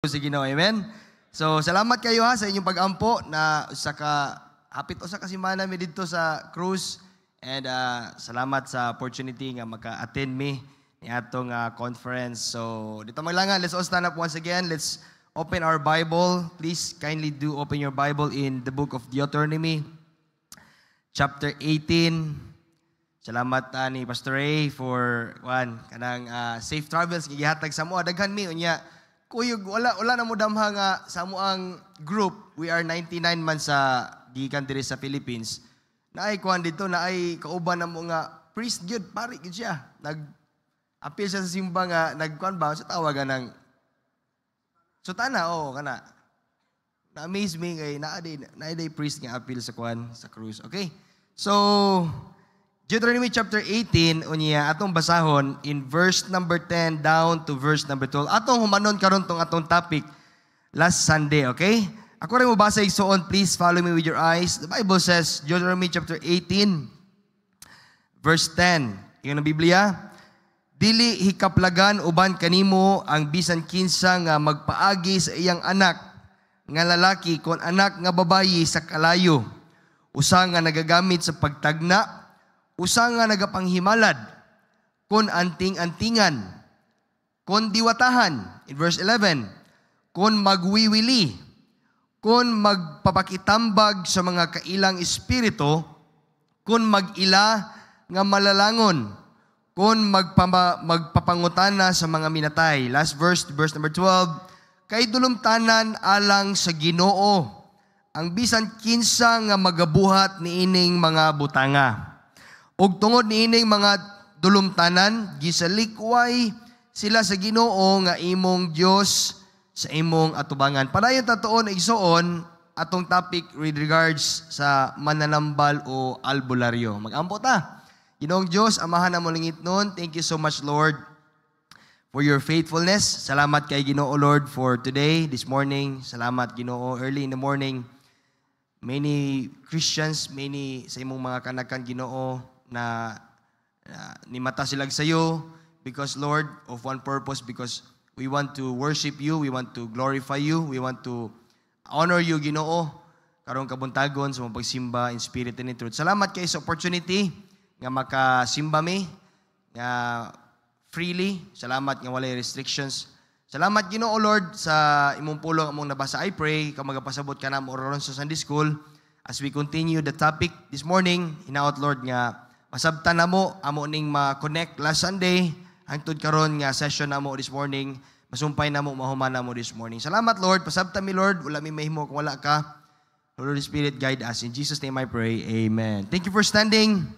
Sa Ginoo, amen. So salamat kayo ha sa inyong pag-ampo na hapit usa ka semana mi didto sa cruise, and salamat sa opportunity nga maka-attend mi ni atong conference. So dito maglangan, let's all stand up once again. Let's open our Bible. Please kindly do open your Bible in the book of Deuteronomy chapter 18. Salamat ni Pastor Ray for kanang safe travels gihatag sa mo. Daghan mi unya kuyog wala na mo damha nga sa amoang group. We are 99 man sa gikan diri sa Philippines. Naay kuan dito, naay kauban na mo nga priest gyud, pari gyud siya. Apil siya sa simba nga nagkuan ba sa tawagan ng sutana kana. Na-amaze me kay naay priest nga apil sa kuan sa cruise. Okay? So Deuteronomy chapter 18, unya atong basahon in verse number 10 down to verse number 12. Atong humanon karon tong atong topic last Sunday, okay? Ako rin mo basa igsoon, please follow me with your eyes. The Bible says, Deuteronomy chapter 18, verse 10. Yung na Biblia, dili hikaplagan uban kanimo ang bisan kinsa nga magpaagi sa iyang anak nga lalaki kon anak nga babayi sa kalayo. Usa nga nagagamit sa pagtagna, usa nga nagapanghimalad, kon anting-antingan, kon diwatahan, in verse 11, kon magwiwili, kon magpapakitambag sa mga kailang espiritu, kon mag-ila nga malalangon, kon magpapangutana sa mga minatay. Last verse number 12, kay dulumtanan alang sa Ginoo, ang bisan kinsa nga magabuhat niining mga butanga. Ug tungod niining mga dulumtanan, gisalikway sila sa Ginoo nga imong Dios sa imong atubangan. Padayon tatuon igsoon atong topic with regards sa mananambal o albularyo. Mag-ampo ta. Ginoong Dios, amahan na mo lingit nun. Thank you so much, Lord, for your faithfulness. Salamat kay Ginoo, Lord, for today, this morning. Salamat, Ginoo, early in the morning. Many Christians, many sa imong mga kanakan, Ginoo, na nimata sila sa iyo because, Lord, of one purpose, because we want to worship you, we want to glorify you, we want to honor you, Ginoo, karong kabuntagon sa mga pagsimba in spirit and in truth. Salamat kayo sa opportunity nga makasimba mi nga freely. Salamat nga walay restrictions. Salamat, Ginoo, Lord, sa imong pulong among nabasa. I pray ka magapasabot ka na mo ron sa Sunday School as we continue the topic this morning. Hinaot, Lord, nga masabtan na mo, amo ning ma-connect last Sunday, hangtod karon nga session na mo this morning, masumpay na mo, mahuman na mo this morning. Salamat, Lord. Pasabtan mi, Lord. Wala mi mahimo kung wala ka. Holy Spirit, guide us. In Jesus' name I pray. Amen. Thank you for standing.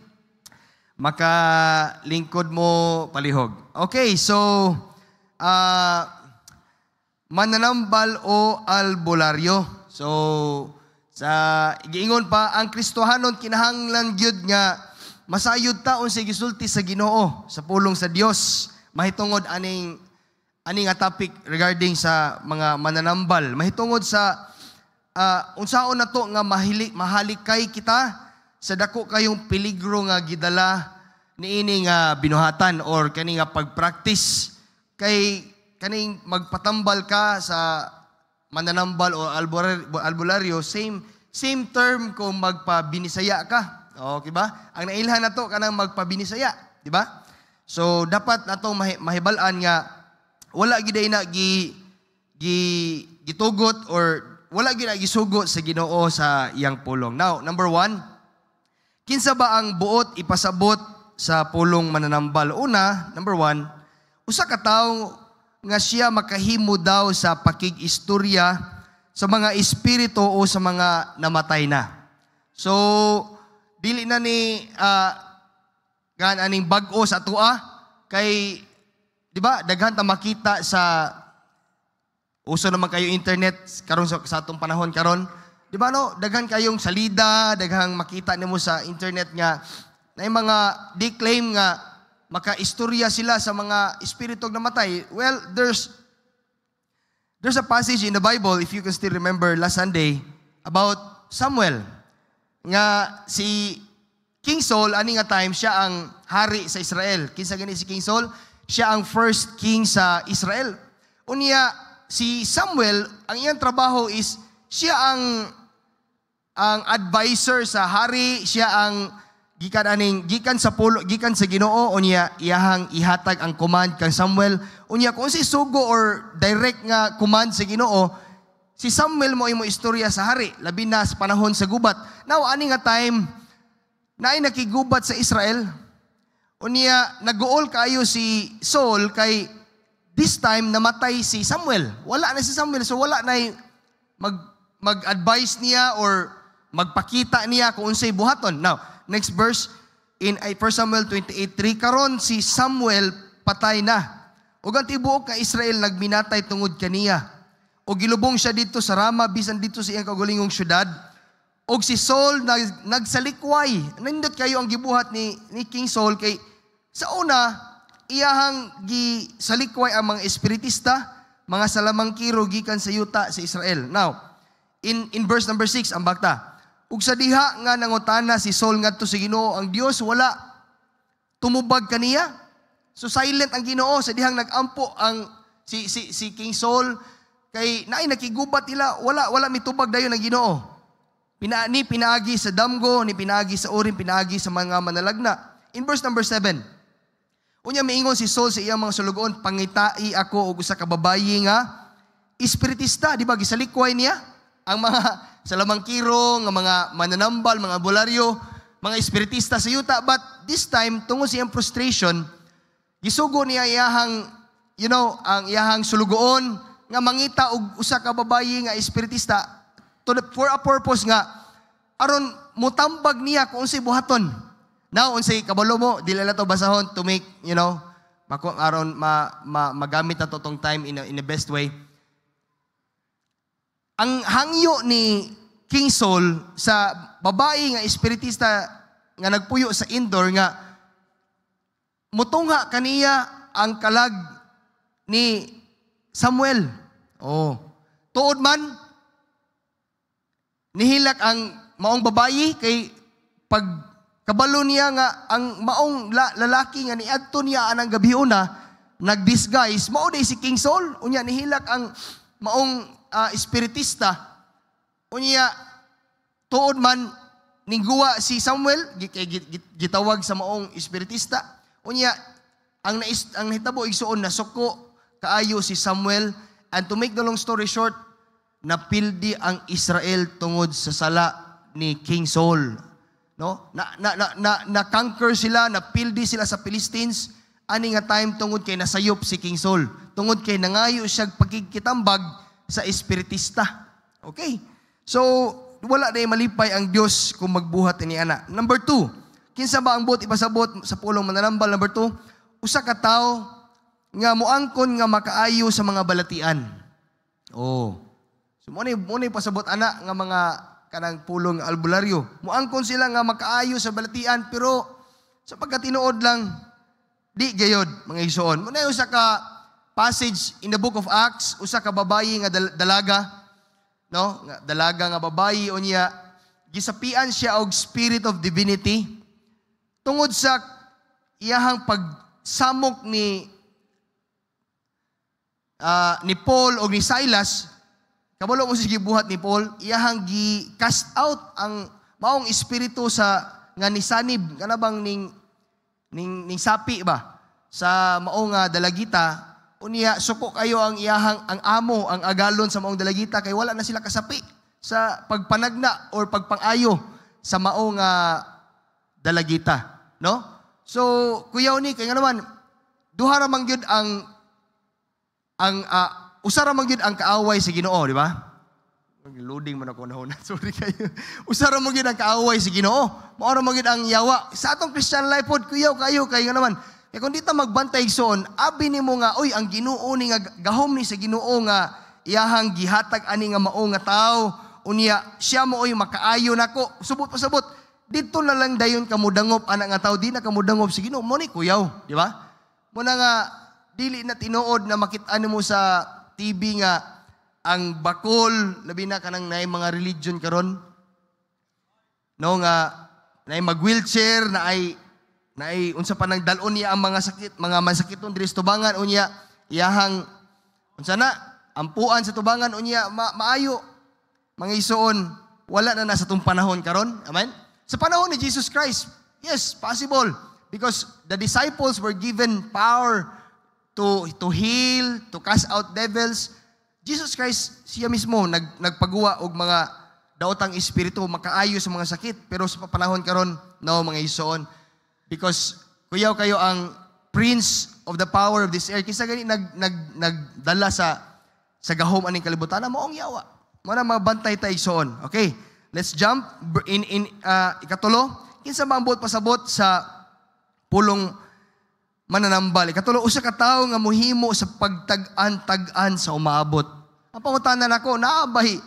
Makalingkod mo palihog. Okay, so, mananambal o albularyo. So, sa giingon pa, ang Kristohanon kinahanglan gyud nga masayod taon sa gisulti sa Ginoo sa pulong sa Dios. Mahitungod aning nga topic regarding sa mga mananambal. Mahitungod sa unsaon nato nga mahalikay kita sa dako kayong peligro nga gidala niini nga binuhatan or kani nga pagpractice kay kaning magpatambal ka sa mananambal o albularyo, same term kung magpabinisaya ka. Okay ba? Ang nailhan na to kanang magpabinisaya, di ba? So dapat nato mahibalan nga wala giday na gitugot or wala gid na gisugot sa Ginoo sa iyang pulong. Now, number 1, kinsa ba ang buot ipasabot sa pulong mananambal? Una, number 1, usa ka tawo nga siya makahimo daw sa pakig-istorya sa mga espiritu o sa mga namatay na. So dili na ni aning bag-o sa tua kay di ba daghan ta makita sa uso naman kayo internet karon sa atong panahon karon, di ba no, daghan kayong salida, daghang makita nimo sa internet nga na mga di-claim nga makaistorya sila sa mga espiritu namatay. Well, there's a passage in the Bible, if you can still remember last Sunday, about Samuel. Nga si King Saul, ani nga time, siya ang hari sa Israel. Kinsa gani si King Saul? Siya ang first king sa Israel. Unya, si Samuel, ang iyang trabaho is siya ang advisor sa hari, siya ang gikan sa Ginoo unya iyahang ihatag ang command kang Samuel. Unya kung si sugo or direct nga command sa Ginoo, si Samuel mo imo istorya sa hari, labi na sa panahon sa gubat. Now ani nga time naay nakigubat sa Israel. Unya nag-uol kayo si Saul kay this time namatay si Samuel. Wala na si Samuel, so wala na mag-advise niya or magpakita niya kung unsay buhaton. Now, next verse in 1 Samuel 28:3, karon si Samuel patay na. Ug ang tibuok nga Israel nagminatay tungod kaniya. O gilubong siya dito sa Rama bisan dito sa iyang kagulingong syudad. Og si Saul nagsalikway. Nindot kayo ang gibuhat ni King Saul kay sa una iyahang gisalikway ang mga espiritista, mga salamangkiro gikan sa yuta sa Israel. Now, in verse number 6 ang bakta. Ug sa diha nga nangutana si Saul ngadto sa Ginoo, ang Dios wala tumubag kaniya. So silent ang Ginoo sa dihang nagampo ang si King Saul kay naay nakigubat nila, wala mitubag dayon ang Ginoo. Pinaagi sa damgo, ni pinaagi sa urim, pinaagi sa mga manalagna. In verse number 7, unya miingon si Saul sa iyang mga sulugoon, pangitai ako og usa ka babayi nga espiritista, di ba gisalikway niya ang mga salamangkiro, nga mga mananambal, mga bularyo, mga espiritista sa yuta. But this time, tungod sa iyang frustration, gisugo niya iyahang, ang iyahang sulugoon, nga mangita og usa ka babayi nga espiritista for a purpose nga, aron mutambag niya kung unsay buhaton. Now, unsay kabalo mo, dili na to basahon to make, aron magamit na to tong time in the best way. Ang hangyo ni King Saul sa babae nga espiritista nga nagpuyo sa indoor nga mutungha kaniya ang kalag ni Samuel. Oh. Tuod man nihilak ang maong babayi kay pag kabalo niya nga ang maong lalaki nga niadto niya anang gabiuna nagdisguise mao day si King Saul. Unya nihilak ang maong espiritista. Unya tuod man ningguwa si Samuel gitawag sa maong espiritista. Unya ang nahitabo igsuon na suko kaayo si Samuel, and to make the long story short, napildi ang Israel tungod sa sala ni King Saul. No? Na-conquer sila, napildi sila sa Philistines. Ani nga time tungod kay nasayop si King Saul. Tungod kay nangayo siya pagkikitambag sa espiritista. Okay? So, wala na malipay ang Diyos kung magbuhat ni ana. Number 2, kinsa ba ang ipasabot sa pulong mananambal? Number 2, usa ka tawo nga muangkon nga makaayo sa mga balatian. Oh. So, muna pasabot ana nga mga kanang pulong albularyo. Muangkon sila nga makaayo sa balatian, pero sa pagkatinuod lang, di gayod, mga igsoon. Muna usa ka passage in the book of Acts, usa ka babayi nga dalaga, no? Dalaga nga babayi, unya gisapian siya og spirit of divinity tungod sa iyahang pagsamok ni Paul o ni Silas. Kabalo mo sige buhat ni Paul, iyahang gi-cast out ang maong espiritu sa nga nisanib kanabang ning sapi ba sa maong dalagita. Unya suko kayo ang iyahang ang amo ang agalon sa maong dalagita kay wala na sila kasapi sa pagpanagna or pagpangayo sa maong dalagita, no? So kuyaw ni kay nga naman duha ra man gyud ang usa ra man gyud ang kaaway sa Ginoo, di ba? Loading man ako nahon. Sorry kayo. Usa ra man gyud ang kaaway sa Ginoo. Mao ra man gyud ang yawa sa atong Christian life pod kuyaw kayo kay nga naman. Kaya kung dito magbantay igsoon, abi nimo nga, oy, ang Ginoo ni nga gahom ni sa Ginoo nga iyahang gihatag ani nga mao nga tawo, unya siya mo oy makaayo nako. Subot pasabot. Dito na lang dayon kamudangop ana nga tawo, di na kamudangop sa Ginoo. Mo ni kuyaw, di ba? Mo na nga dili na tinuod na makit-an mo sa TV nga ang bakol, labi na kanang naay mga religion karon. No nga naay mag-wheelchair, naay unsa pa nang dalon niya ang mga sakit, mga masakiton diri sa tubangan unya iyahang unsa na ampuan sa tubangan unya maayo. Mga isuon, wala na sa tong panahon karon. Amen? Sa panahon ni Jesus Christ, yes, possible. Because the disciples were given power to heal, to cast out devils. Jesus Christ, siya mismo, nagpagawa og mga daotang espiritu, makaayo sa mga sakit. Pero sa panahon karon, no, mga isuon. Because kuyaw kayo ang prince of the power of this earth. Kisa gani nagdala sa gahom aning kalibutan, maong yawa. Muna mabantay tayo isuon. Okay, let's jump in ikatulo. Kinsa maambot pasabot sa pulong mananambal. Ikatulo, usa ka tawo nga mohimo sa pagtag-an sa umaabot. Ang pangutanan nako, naabay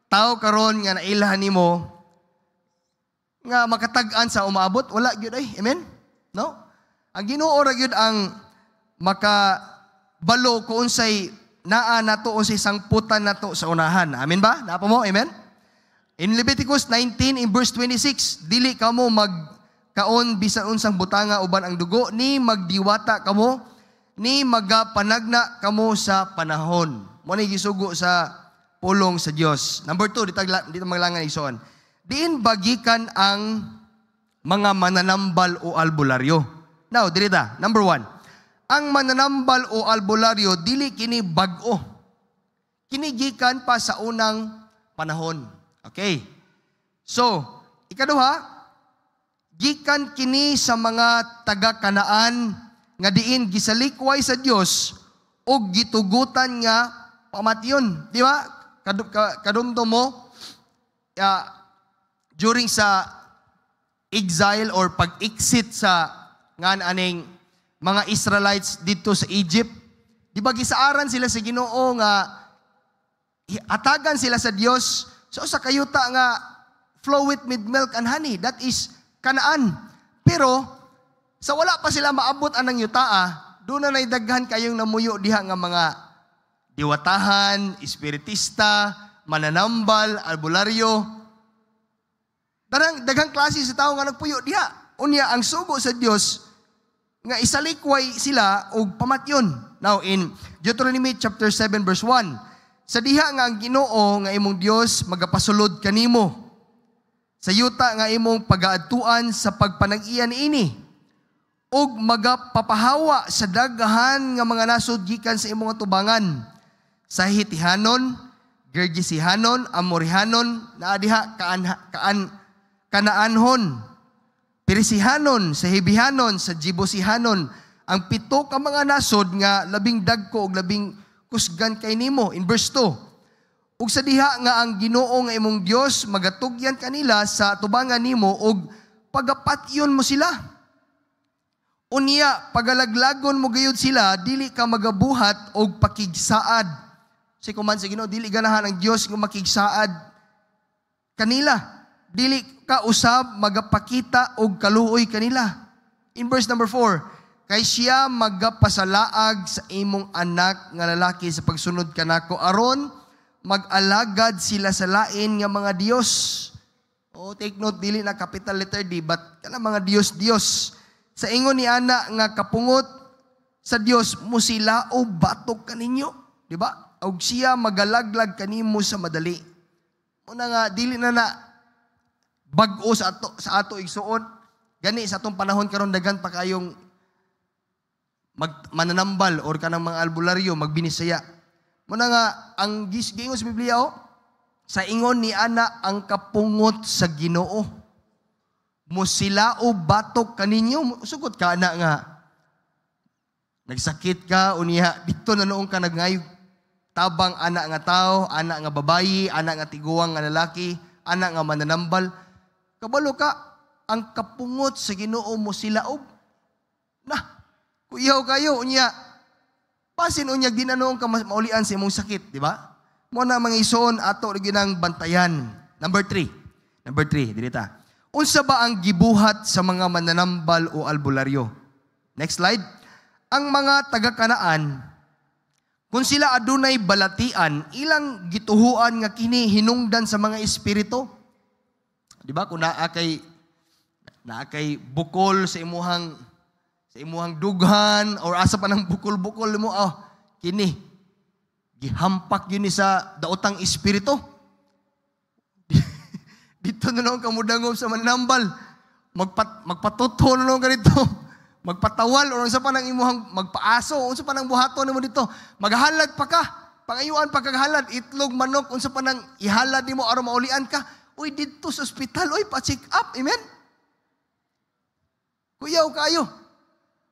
tawo karon nga nailhan nimo nga makatag-an sa umaabot, wala gyud ay. Amen? No? Ang Ginoo ra gyud ang makabalo kung unsay naa nato unsay sangputan nato sa unahan. Amen ba? Napa mo? Amen? In Leviticus 19 in verse 26, dili kamo magkaon bisan unsang butanga uban ang dugo, ni magdiwata kamo, ni magapanagna kamo sa panahon. Mo ni gisugo sa pulong sa Dios. Number 2, dito maglangan ison. Diin bagikan ang mga mananambal o albularyo. Now, dirita. Number 1. Ang mananambal o albularyo, dili kini bag-o. Kinigikan pa sa unang panahon. Okay. So, ikaduha, gikan kini sa mga taga-Kanaan nga diin gisalikway sa Dios o gitugutan nga pamatyon. Di ba? Kadumdum mo, during sa exile or pag-exit sa ngan aning mga Israelites dito sa Egypt, di ba gisaaran sila sa Ginoo nga atagan sila sa Dios. So sa kayuta nga flow with milk and honey, that is Kanaan. Pero sa wala pa sila maabot anang yutaa, doon na naidaghan kayong namuyo diha nga mga diwatahan, espiritista, mananambal, albularyo. Daghang klase sa tao nga nagpuyo diha. Unya ang sugo sa Dios nga isalikway sila og pamatyon. Now in Deuteronomy chapter 7 verse 1, sa diha nga ang Ginoo nga imong Dios magapasulod kanimo sa yuta nga imong pagaadtuan sa pagpanag-iya niini ug magapapahawa sa daghan nga mga nasod gikan sa imong tubangan sa Hitihanon, Gergesihanon, Amorihanon, naa diha Kanaanhon, Perisihanon, sa Hebihanon, sa Jebusihanon, ang 7 ka mga nasod nga labing dagko ug labing kusgan kay nimo. In verse 2, ug sa diha nga ang Ginoo nga imong Dios magatugyan kanila sa tubangan nimo ug pagapatyon mo sila. Unya pagalaglagon mo gayud sila, dili ka magabuhat og pakigsaad. Si kuman sa Ginoo, dili ganahan ang Dios nga makigsaad kanila. Dili ka usab magapakita og kaluoy kanila. In verse number 4, kay siya magapasalaag sa imong anak nga lalaki sa pagsunod kanako aron mag-alagad sila sa lain nga mga Dios. Oh, take note, dili na capital letter D, but kana mga Dios. Sa ingon ni ana nga kapungot sa Dios mo sila o batok kaninyo, di ba? Og siya magalaglag kanimo sa madali. Una nga dili na bag-o sa ato igsuon. Gani sa atong panahon karon daghan pa kayong mananambal or kanang mga albularyo magbinisaya. Muna nga ang gingon sa Biblia sa ingon ni ana ang kapungot sa Ginoo. Mo sila o batok kaninyo, sugot ka ana nga nagsakit ka unya dito na noong ka nagngayo tabang ana nga tao, ana nga babayi, ana nga tiguang nga lalaki, ana nga mananambal. Kabalo ka, ang kapungot sa Ginoo mo sila og kuyaw kayo unya. Pasin unya ginanoong ka maulian sa imong sakit, di ba? Mo na mga ison ato ginang bantayan. Number 3, dirita. Unsa ba ang gibuhat sa mga mananambal o albularyo? Next slide. Ang mga taga-Kanaan, kung sila adunay balatian, ilang gituhuan nga kini hinungdan sa mga espiritu. Di ba? Kung naakay bukol sa imuhang dughan or asa pa ng bukol-bukol mo, kini gihampak yun ni sa daotang espiritu. Dito na lang kamudangob sa mananambal. Magpatuto na lang ka dito. Magpatawal, o sa panang imuhang magpaaso, o sa panang buhaton mo dito. Maghalad pa ka. Pangayuan pa kaghalad, itlog, manok, unsa pa nang ihalad nimo aron maulian ka. Uy, dito sa ospital, uy, pa-check up. Amen? Kuyaw kayo.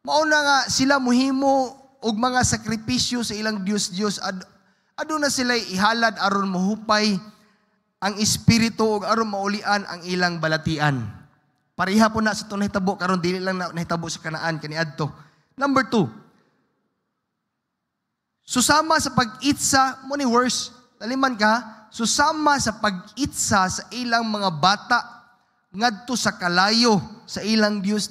Mauna nga sila muhimo og mga sakripisyo sa ilang Diyos. Ado na sila ihalad aron mahupay ang espiritu og aron maulian ang ilang balatian. Pareha po na sa ito nahitabo, karon dili lang na nahitabo sa Kanaan, kaniadto. Number 2, susama sa pag-itsa, mo ni worse, taliman ka, susama sa pag-itsa sa ilang mga bata, ngadto sa kalayo, sa ilang Diyos.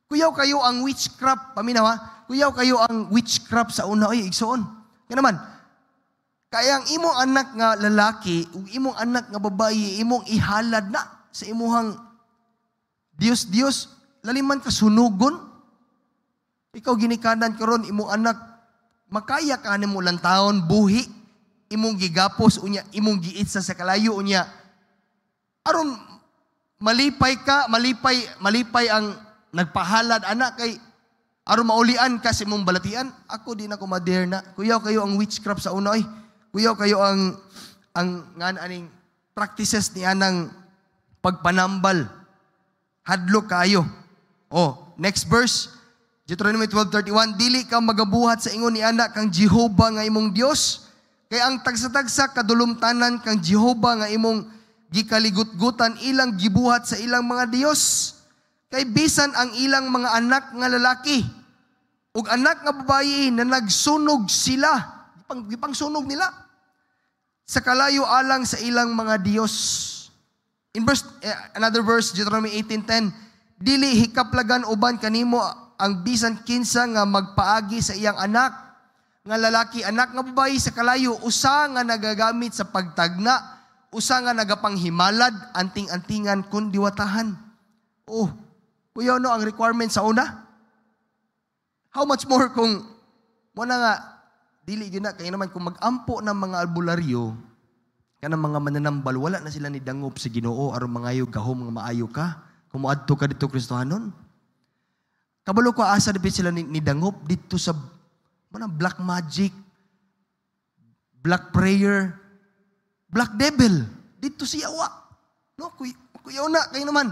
Kuyaw kayo ang witchcraft, paminaw ha, kuyaw kayo ang witchcraft sa una, ay igsoon. Kaya naman, kaya ang imong anak nga lalaki, ug imong anak nga babayi, imong ihalad na sa imuhang Diyos, laliman ka sunugon. Ikaw ginikanan karon imong anak, makaya ka nimo lang taon, buhi, imong gigapos, unya, imong giitsa sa kalayo, unya. Aron, malipay ang nagpahalad, anak, kay aron maulian ka sa imong balatian. Ako din ako moderna. Kuyaw kayo ang witchcraft sa una, oy. Kuyaw kayo ang aning practices ni anang pagpanambal. Hadlok kayo. Next verse. Deuteronomy 12:31, dili ka magabuhat sa ingon ni anak kang Jehovah nga imong Dios, kay ang tagsa-tagsa kadulumtanan kang Jehovah nga imong gikaligut-gutan ilang gibuhat sa ilang mga Dios. Kay bisan ang ilang mga anak nga lalaki ug anak nga babayi na nagsunog sila, gipangsunog nila sa kalayo alang sa ilang mga Dios. In another verse, Deuteronomy 18:10, dili hikaplagan uban kanimo ang bisan kinsa nga magpaagi sa iyang anak nga lalaki, anak nga babayi sa kalayo, usa nga nagagamit sa pagtagna, usa nga nagapanghimalad, anting-antingan kun diwatahan. Kuya, ang requirement sa una? How much more kung muna nga, dili yun na, kaya naman kung mag-ampo ng mga albularyo, kanang mga mananambal, wala na sila ni dangop sa Ginoo, aron mangayo gahom nga maayo ka, kung muadto ka dito Kristohanon. Kabalo ko asa dipit sila ni dangop dito sa black magic, black prayer, black devil, dito si Yawa. No, kuya na, kayo naman,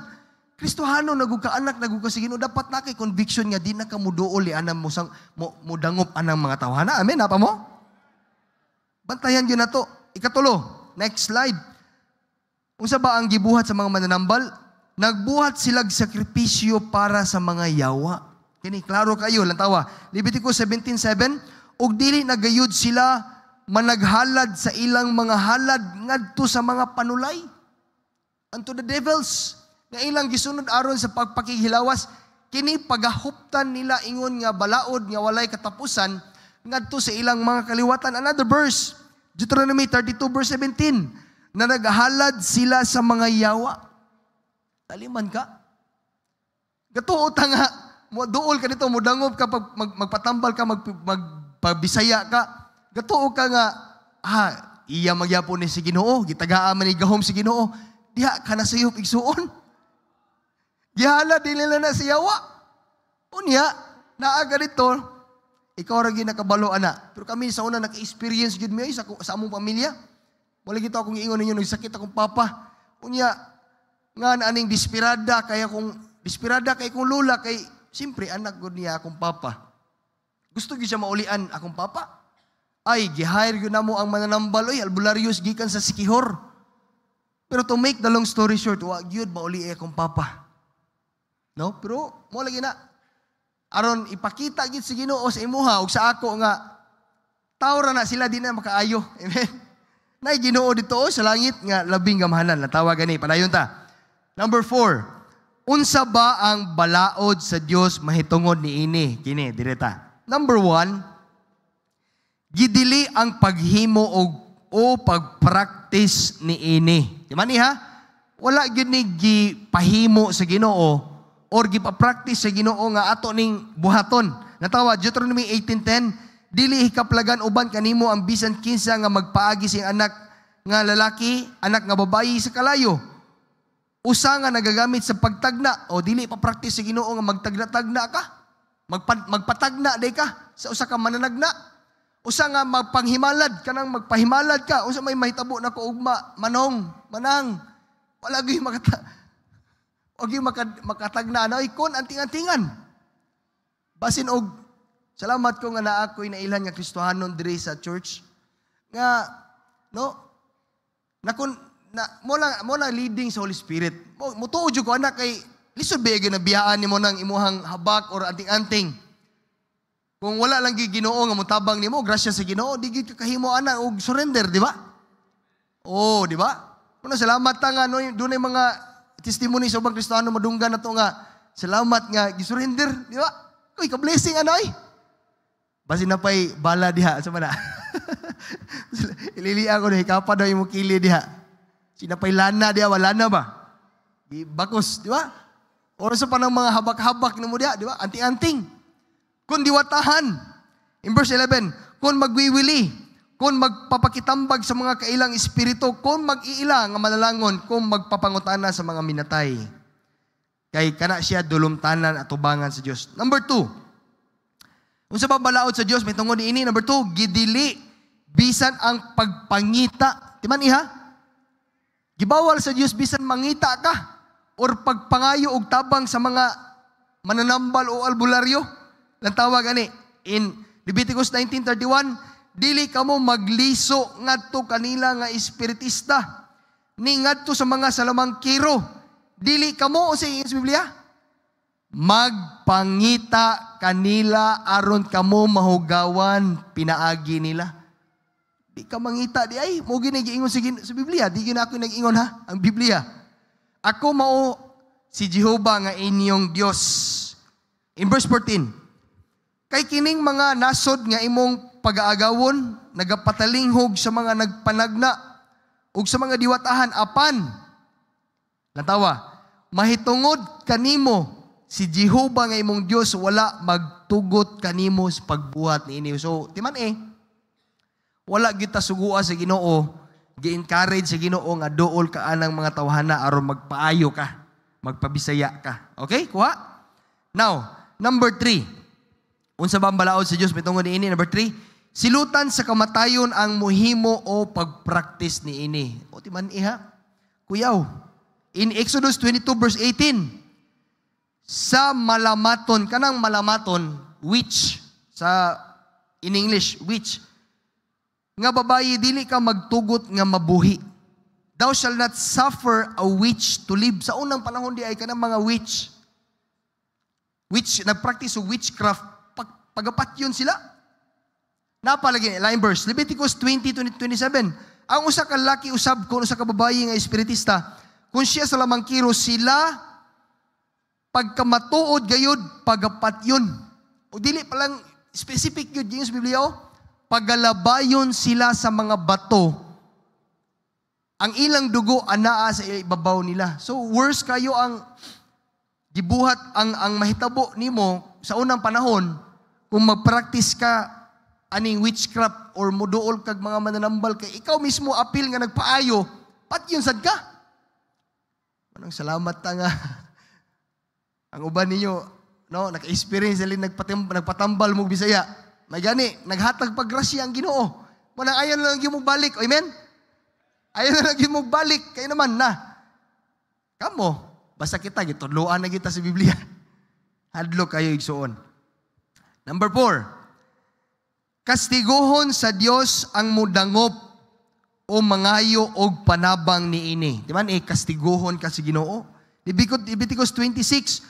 Kristohano, nagugkaanak, nagugkasigino, dapat na kay conviction nga, di na ka muduol, anang mo dangop anang mga tawhana. Amen, napa mo? Bantayan yun na to. Ikatulo, next slide. Unsa ba ang gibuhat sa mga mananambal? Nagbuhat silag sakripisyo para sa mga yawa. Kini, klaro kayo, lantawa. Leviticus 17:7, ug dili nagayud sila managhalad sa ilang mga halad ngadto sa mga panulay. Unto the devils, nga ilang gisunod aron sa pagpakihilawas, kini pagahuptan nila ingon nga balaod nga walay katapusan ngadto sa ilang mga kaliwatan. Another verse, Deuteronomy 32:17, na naghalad sila sa mga yawa. Taliman ka. Gatuo ta nga, duol ka dito, mudangob ka, magpatambal ka, magpabisaya ka. Gatuo ka nga, iya magyapon ni si Ginoo, gitagaan man ni gahom si Ginoo. Diha ka na sayop igsuon. Gihala din nila na si yawa. Unya, naaga dito, ikaw ra ginakabalo ana. Pero kami sa una naka-experience gid mi sa among pamilya. Wala gito akong ingon ninyo, nagsakit akong papa. Unya, nga aning dispirada kay kong lula kay simpre anak gud niya akong papa. Gusto gyud siya maulian akong papa. Ay gi-hire gyud namo ang mananambal, oy albularyos gikan sa Sikihor. Pero to make the long story short, wa gyud mauli akong papa. No? Pero mo lagi na aron ipakita gyud si Ginoo sa imuha ug sa ako nga tawra na sila din na makaayo. Amen. Nay Ginoo dito sa langit nga labing gamahanan. Natawa gani padayon ta. Number 4, unsa ba ang balaod sa Dios mahitungod niini? Kini, direta. Number 1, gidili ang paghimo o pagpractice niini. Di man ha? Wala gyud ni gipahimo sa Ginoo or gipa-practice sa Ginoo nga ato ning buhaton. Natawa Deuteronomy 18:10, dili hikaplagan uban kanimo ang bisan kinsa nga magpaagi sing anak nga lalaki, anak nga babayi sa kalayo. Usa nga nagagamit sa pagtagna o dili pa practice sa Ginoo nga magtagna-tagna ka. Magpatagna day ka sa usa ka mananagna. Usa nga magpanghimalad kanang magpahimalad ka. Usa may mahitabo na ko ugma manang. Wala gyud makatagna na ikon anting-antingan. Basin og salamat ko nga naa ko'y nailan nga Kristohanon diri sa church nga mo na leading sa Holy Spirit. Mo tuod jud ko anak kay lisod ba na biyaan nimo nang imuhang habak or anting-anting. Kung wala lang gyud Ginoo nga motabang nimo, grasya sa Ginoo, di gyud ka kahimo ana og surrender, di ba? Oh, di ba? Kuno salamat ta nga dunay mga testimony sa ubang Kristiyano madunggan nato nga salamat nga gisurrender, di ba? Uy, ka-blessing anay. Basi na pa'y bala diha sa mana. Ilili ako na hikapa daw yung kili diha. Sinapay lana diha, wala na ba? Bakos, di ba? Oras sa panang mga habak-habak na mo diha, di ba? Anting-anting. Kung diwatahan, in verse 11, kung magwiwili, kung magpapakitambag sa mga kailang espiritu, kung mag-iila nga malalangon, kung magpapangutana sa mga minatay. Kay kana siya dulumtanan at tubangan sa Diyos. Number 2, kung sa babalaod sa Diyos, may tungod ini. Number 2, gidili, bisan ang pagpangita. Timan iha? Gibawal sa Diyos, bisan mangita ka, or pagpangayo og tabang sa mga mananambal o albularyo. Lang tawag ani, in Leviticus 19:31, dili kamo magliso ngadto kanila nga espiritista, ni ngadto sa mga salamangkiro. Dili kamo sa Biblia, magpangita kanila aron kamo mahugawan pinaagi nila. Di ka mangita di ay mo giniingon sa Biblia, di gina ako nag-ingon ha, ang Biblia. Ako mao si Jehovah nga inyong Dios. In verse 14, kay kining mga nasod nga imong pag-aagawon, nagapatalinghog sa mga nagpanagna ug sa mga diwatahan apan. Lantawa, mahitungod kanimo si Jehovah nga imong Dios wala magtugot kanimo sa pagbuhat niini. So, timan wala kita sugua sa Ginoo, gi-encourage sa Ginoo nga duol ka anang mga tawhana aron magpaayo ka, magpabisaya ka. Okay? Kuha? Now, number 3. Unsa ba ang balaod sa Dios mitungod niini? Number 3, silutan sa kamatayon ang muhimo o pagpractice niini. O timan kuyaw. In Exodus 22 verse 18, sa malamaton, kanang malamaton, witch, in English, witch, nga babayi, dili ka magtugot nga mabuhi. Thou shall not suffer a witch to live. Sa unang panahon di ay kanang mga witch, nagpractice o witchcraft, pagapat yun sila. Napalagi, line verse, Leviticus 20:27, ang usa ka laki usab kung usa ka babayi nga espiritista, kung siya sa lamangkiro, sila pagkamatuod gayud pagapat yun. O dili palang specific yun yung sa Biblia, pagalabayon sila sa mga bato. Ang ilang dugo anaa sa ibabaw nila. So worse kayo ang gibuhat ang mahitabo nimo sa unang panahon kung magpractice ka aning witchcraft or muduol kag mga mananambal kay ikaw mismo apil nga nagpaayo, pat yun sad ka. Manang salamat ta nga. Ang uban ninyo, naka-experience nila nagpatambal mo Bisaya. May gani, naghatag paggrasya ang Ginoo. Manang ayaw na lang yung balik. Amen? Ayaw na lang yung balik. Kayo naman na. Kamo, basta kita, gitudloan na kita sa Biblia. Hadlo kayo igsuon. Number 4, kastiguhon sa Dios ang mudangop o mangayo og panabang niini. Di man kastiguhon ka sa Ginoo. Leviticus 26,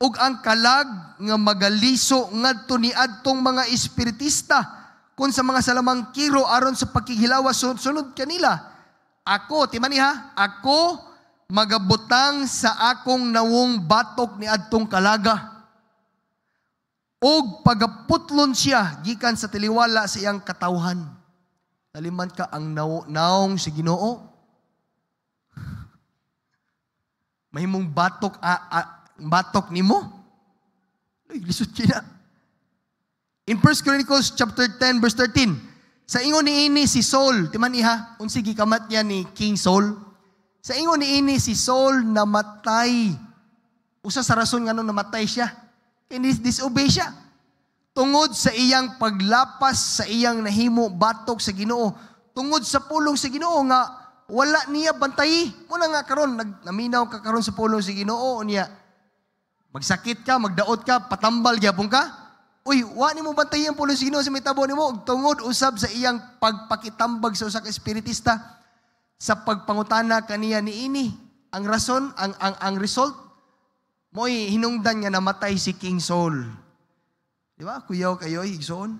ug ang kalag nga magaliso ngadto niadtong mga espiritista kun sa mga salamangkiro aron sa pagkihilawas sunod kanila. Ako, ako magabutang sa akong nawong batok niadtong kalaga. Og pagaputlon siya gikan sa tiliwala sa iyang katawhan. Taliman ka ang naong sa Ginoo. Mahimong batok nimo? Ay, lisod kina. In 1 Chronicles chapter 10 verse 13, sa ingon niini si Saul, timan iha, unsi gikamat niya ni King Saul. Sa ingon niini si Saul namatay. Usa sa rason nga nung namatay siya, kay disobey siya. Tungod sa iyang paglapas sa iyang nahimo batok sa Ginoo, tungod sa pulong sa Ginoo nga wala niya bantay. Muna nga karon naminaw ka karon sa pulong sa Ginoo niya. Magsakit ka, magdaot ka, patambal gyapon ka. Uy, wa nimo bantayan ang pulong sa Ginoo sa mitabo nimo tungod usab sa iyang pagpakitambag sa usa ka espiritista sa pagpangutana kaniya niini. Ang rason, ang result mo'y hinungdan nga namatay si King Saul. Di ba? Kuyaw kayo, igsoon.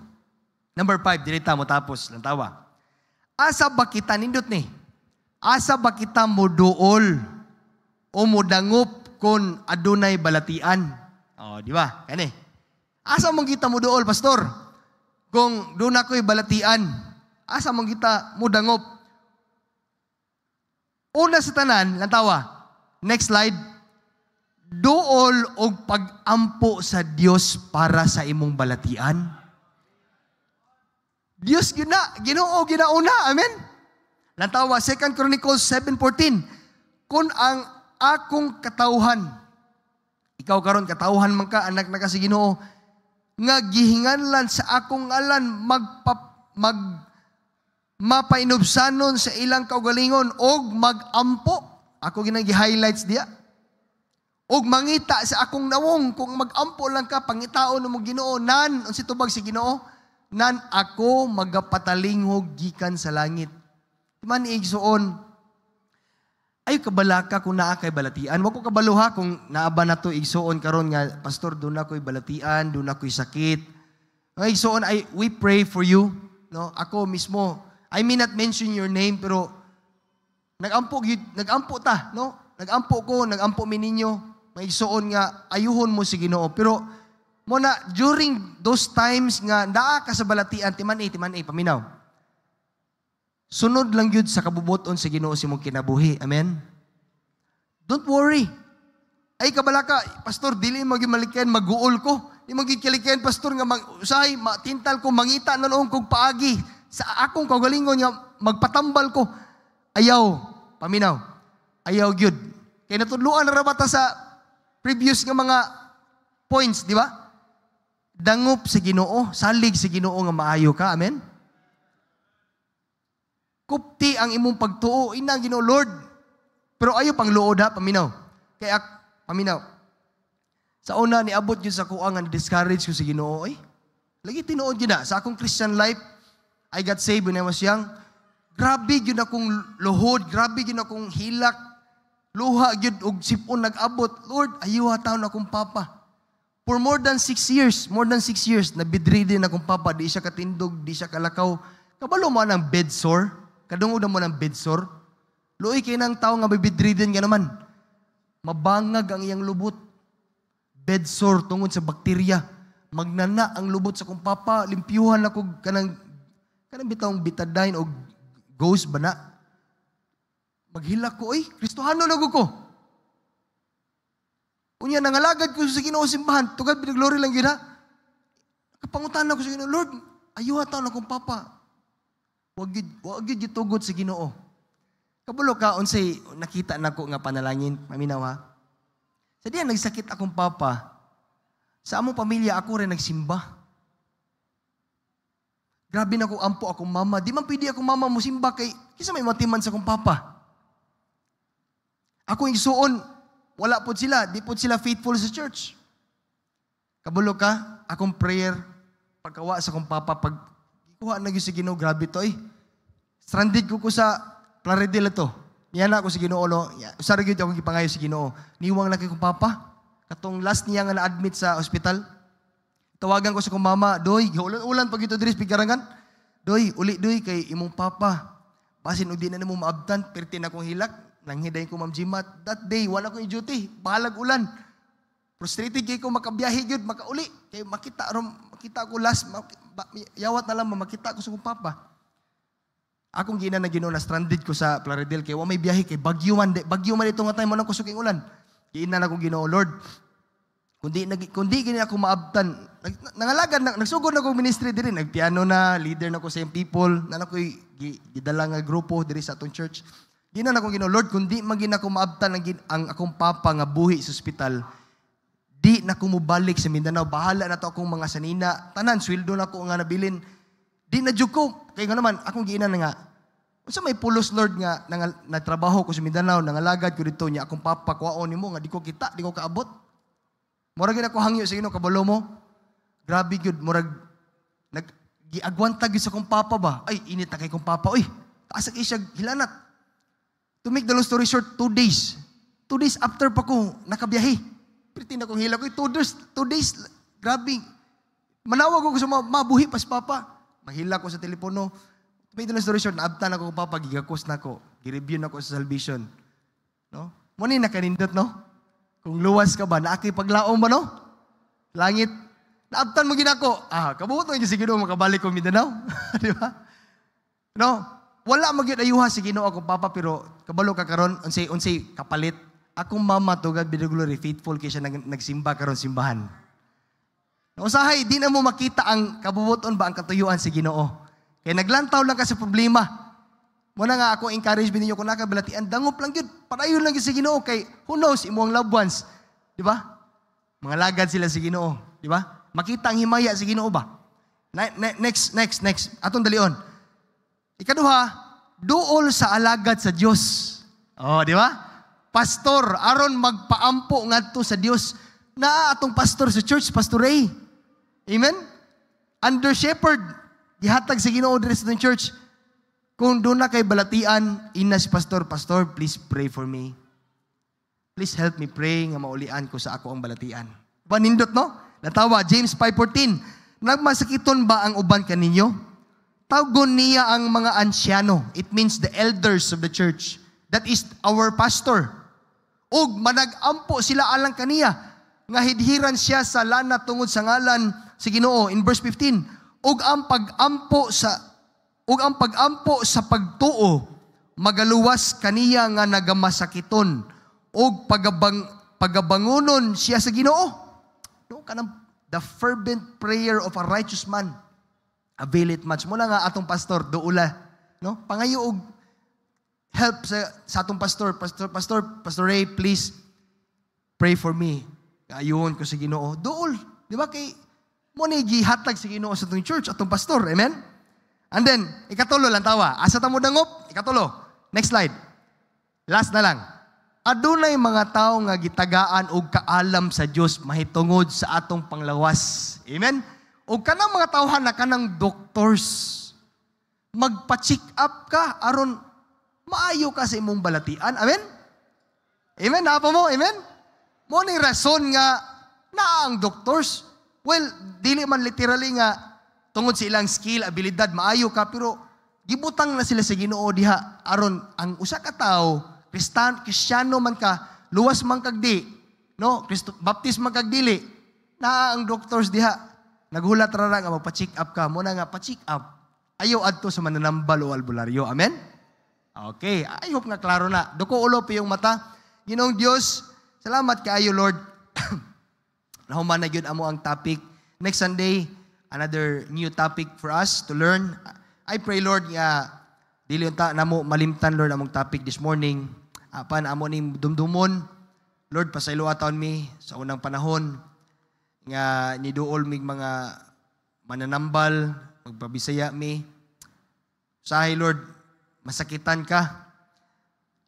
Number 5, dirita mo tapos, lantawa. Asa ba kita, nindot ni? Asa ba kita moduol o modangop kung adunay balatian? O, di ba? Kani. Asa mong kita moduol, pastor? Kung doon ako'y balatian, asa mong kita modangop? Una sa tanan, lantawa. Next slide. Duol og pag-ampo sa Dios para sa imong balatian. Dios Ginoo ginauna. Amen. Lantawa 2 Chronicles 7:14. Kung ang akong katawhan, ikaw karon katawhan man ka anak na ka sa Ginoo, nga gihinganlan sa akong ngalan mapainubsanon sa ilang kaugalingon og magampo. Ako ginang gi-highlights diya. Og mangita sa akong nawong kung magampo lang ka pangitaon mo Ginoo nan unsi tubag si Ginoo nan ako magapatalingog gikan sa langit. Man igsuon ay kabalaka kung naa kay balatian. Wa ko kabaluha kung naaba na to igsuon karon nga pastor doon ako'y balatian, doon ako'y sakit. Ay igsuon we pray for you, no? Ako mismo, I may not mention your name pero nagampo ta, no? Nagampo mi ninyo. May igsuon nga ayuhon mo si Ginoo. Pero mo na during those times nga naa ka sa balatian timan paminaw. Sunod lang yun sa kabubuton sa Ginoo si mong kinabuhi. Amen? Don't worry. Ay kabalaka, pastor, dili magimalikan, mag-uol ko. Di magikilikan, pastor, nga usahay, matintal ko, mangita na noong kong paagi. Sa akong kagalingon nga, magpatambal ko. Ayaw, paminaw. Ayaw gyud. Kaya natudluan na rabata sa previous nga mga points, di ba? Dangop sa Ginoo, salig sa Ginoo nga maayo ka. Amen? Kupti ang imong pagtuo, inang Ginoo Lord. Pero ayo pang luod ha, paminaw. Kaya paminaw. Sa una niabot yun sa kuangan, discourage ko si Ginoo. Lagi tinuod yun na. Sa akong Christian life, I got saved when I was young. Grabe yun akong luhod, grabe yun akong hilak. Luha yun, og sipon nag-abot. Lord, ayaw taon akong papa. For more than 6 years, nabidridden akong papa. Di siya katindog, di siya kalakaw. Kabalo mo ng bed sore. Kadungod mo ng bedsore. Luoy kay nang tao nga bibidridden ka naman. Mabangag ang iyang lubot. Bedsore tungod sa bakterya. Magnana ang lubot sa kong papa. Limpyuhan ako kanang bitawang bitadain o ghost ba na. Maghilak ko, Kristohano na ko. Unya, nangalagad ko sa Ginoo simbahan. Tugad, binaglory lang yun ha. Kapangutan ako sa Ginoo, Lord, ayuha taon akong papa. Wag gid gitugod sa Ginoo. Kabulo ka unsay nakita nako nga panalangin, paminaw ha. Sa diyan nagsakit akong papa. Sa among pamilya ako rin nagsimba. Grabe na ko ampo akong mama. Di man pwede akong mama mo simba kay kisa may matiman sa akong papa. Ako igsuon, wala pod sila, di pod sila faithful sa church. Kabulo ka, akong prayer pagkawa sa akong papa pag kuha na yung si Ginoo, grabe to Stranded ko sa Plaridel ito. Niya na ako si Ginoo, no? Usara yun ako gipangayo si Ginoo. Niwang laki kong papa. Katong last niya nga na-admit sa ospital. Tawagan ko sa kong mama, Doy, ulan pag ito diris, pigarangan. Doy, uli kay imong papa. Basin o di na mo maabtan, perti na kong hilak. Nanghidayin ko Ma'am Jimat. That day, wala ko yung duty. Bahalag ulan. Frustrated kay ko makabiyahe yun, makauli. Kaya makita ko last, yawat na lang makita ko sa kong papa. Akong gina na Ginoo na stranded ko sa Plaridel kay wa may biyahe kay bagyo man ito nga time mo nang kusuking ulan. Giina na ko Ginoo, Lord. Kundi gini ako maabtan. Nangalagad, nagsugod na ko ministry diri, nagpiano na, leader na ko sa yung people, na ko gidala nga grupo diri sa atong church. Di na akong Lord, kundi magin ako maabtan ang akong papa nga buhi sa ospital, di na ko mubalik sa Mindanao, bahala na to akong mga sanina, tanan, sweldo na ko nga nabilin, di na jud ko, kaya nga naman, akong giinan na nga, unsa may pulos Lord nga, nagtrabaho ko sa Mindanao, nangalagad ko dito niya, akong papa, kuwaon ni mo, nga di ko kita, di ko kaabot. Murag na ko hangyo sa Ginoo kabalo mo. Grabe gyud murag giagwanta gyud sa kong papa ba. Ay init na kay kong papa. Oy, taas siya hilanat. To make the long story short, 2 days. 2 days after pa ko nakabiyahe. Pretty na kong hila ko. 2 days, grabe. Manawag ko sa mabuhi pas papa. Mahila ko sa telepono. To make the long story short, naabtan ako kong papa, gigakos na ko. Gi-review na ko sa salvation. No? Muna nakanindot, no? Kung luwas ka ba, naaki paglaom ba, no? Langit. Naabtan mo ginako. Kabuto yung si Ginoo, makabalik ko Mindanao. Di ba? No? Wala magyud ayuha si Ginoo akong papa, pero kabalo ka karon unsay kapalit. Akong mama to God be the glory, faithful kay siya nagsimba karon simbahan. Usahay, di na mo makita ang kabubuton ba ang katuyuan si Ginoo. Kaya naglantaw lang ka sa problema. Muna nga ako encouragement ninyo kung nakabalatian, dangop lang yun. Padayon lang yun si Ginoo kay who knows, imo ang loved ones. Di ba? Mga lagad sila si Ginoo. Di ba? Makita ang himaya si Ginoo ba? Next. Atong dalion. Ikaduha, duol sa alagad sa Dios. Oh, di ba? Pastor, aron magpaampo ngadto sa Dios. Na atong pastor sa church, Pastor Ray. Amen? Under shepherd, gihatag si Ginoo diri sa church. Kung doon na kay balatian, ina si Pastor, please pray for me. Please help me pray nga maulian ko sa ako ang balatian. Panindot, no? Natawa, James 5:14. Nagmasakiton ba ang uban kaninyo? Tawgon niya ang mga ansyano. It means the elders of the church. That is our pastor. Og managampo sila alang kaniya. Nga hidhiran siya sa lana tungod sa ngalan si Ginoo. In verse 15. Og ang pagampo sa pagtuo, magaluwas kaniya nga nagamasakiton, o pagabangunon siya sa Ginoo. No, kanang the fervent prayer of a righteous man avail it much. Muna nga atong pastor, doula, no? Pangayo og help sa atong pastor, Pastor Ray, please pray for me. Ayun ko sa Ginoo. Dool, di ba kay mo ni gihatag sa Ginoo sa atong church, atong pastor, amen? And then, ikatulo lang tawa. Asa ta mo dangop? Ikatulo. Next slide. Last na lang. Adunay mga tao nga gitagaan og kaalam sa Dios mahitungod sa atong panglawas. Amen? Og kanang mga tawhan na kanang doctors. Magpa-check up ka aron maayo ka sa imong balatian. Amen? Amen? Napa mo? Amen? Mo ni rason nga na ang doctors. Well, dili man literally nga tungod sa ilang skill, abilidad, maayo ka, pero gibutang na sila sa Ginoo diha. Aron, ang usa ka tao, Kristiyano man ka, luwas man kag di, no? Baptist man kag dili, na ang doctors diha, naghulat rara nga magpa-check up ka, muna nga pa-check up. Ayaw adto sa mananambal o albularyo. Amen? Okay, I hope nga klaro na. Duko ulo pa yung mata. Ginoong Diyos, salamat kaayo Lord. Nahuman na yun amo ang topic. Next Sunday, another new topic for us to learn. I pray, Lord, dili unta namo malimtan, Lord, among topic this morning. Apan amo ning dumdumon. Lord, pasaylo aton mi sa unang panahon nga niduol mig mga mananambal, magpabisaya mi. Sahay, Lord, masakitan ka.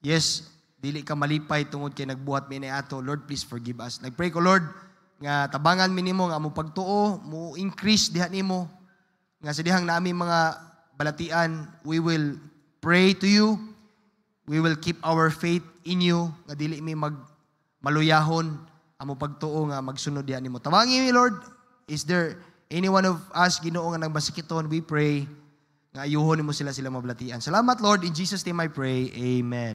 Yes, dili ka malipay tungod kay nagbuhat mi ni ato. Lord, please forgive us. Nagpray ko, Lord, nga tabangan mi nimo nga mo pagtuo, mo increase diha nimo. Nga sa dihang nami mga balatian, we will pray to you. We will keep our faith in you. Nga dili mi maluyahon amo pagtuo nga magsunod diha nimo. Tabangi mi, Lord. Is there any one of us Ginoo nga nagmasikiton? We pray nga ayuhon nimo sila mabalatian. Salamat, Lord. In Jesus' name I pray. Amen.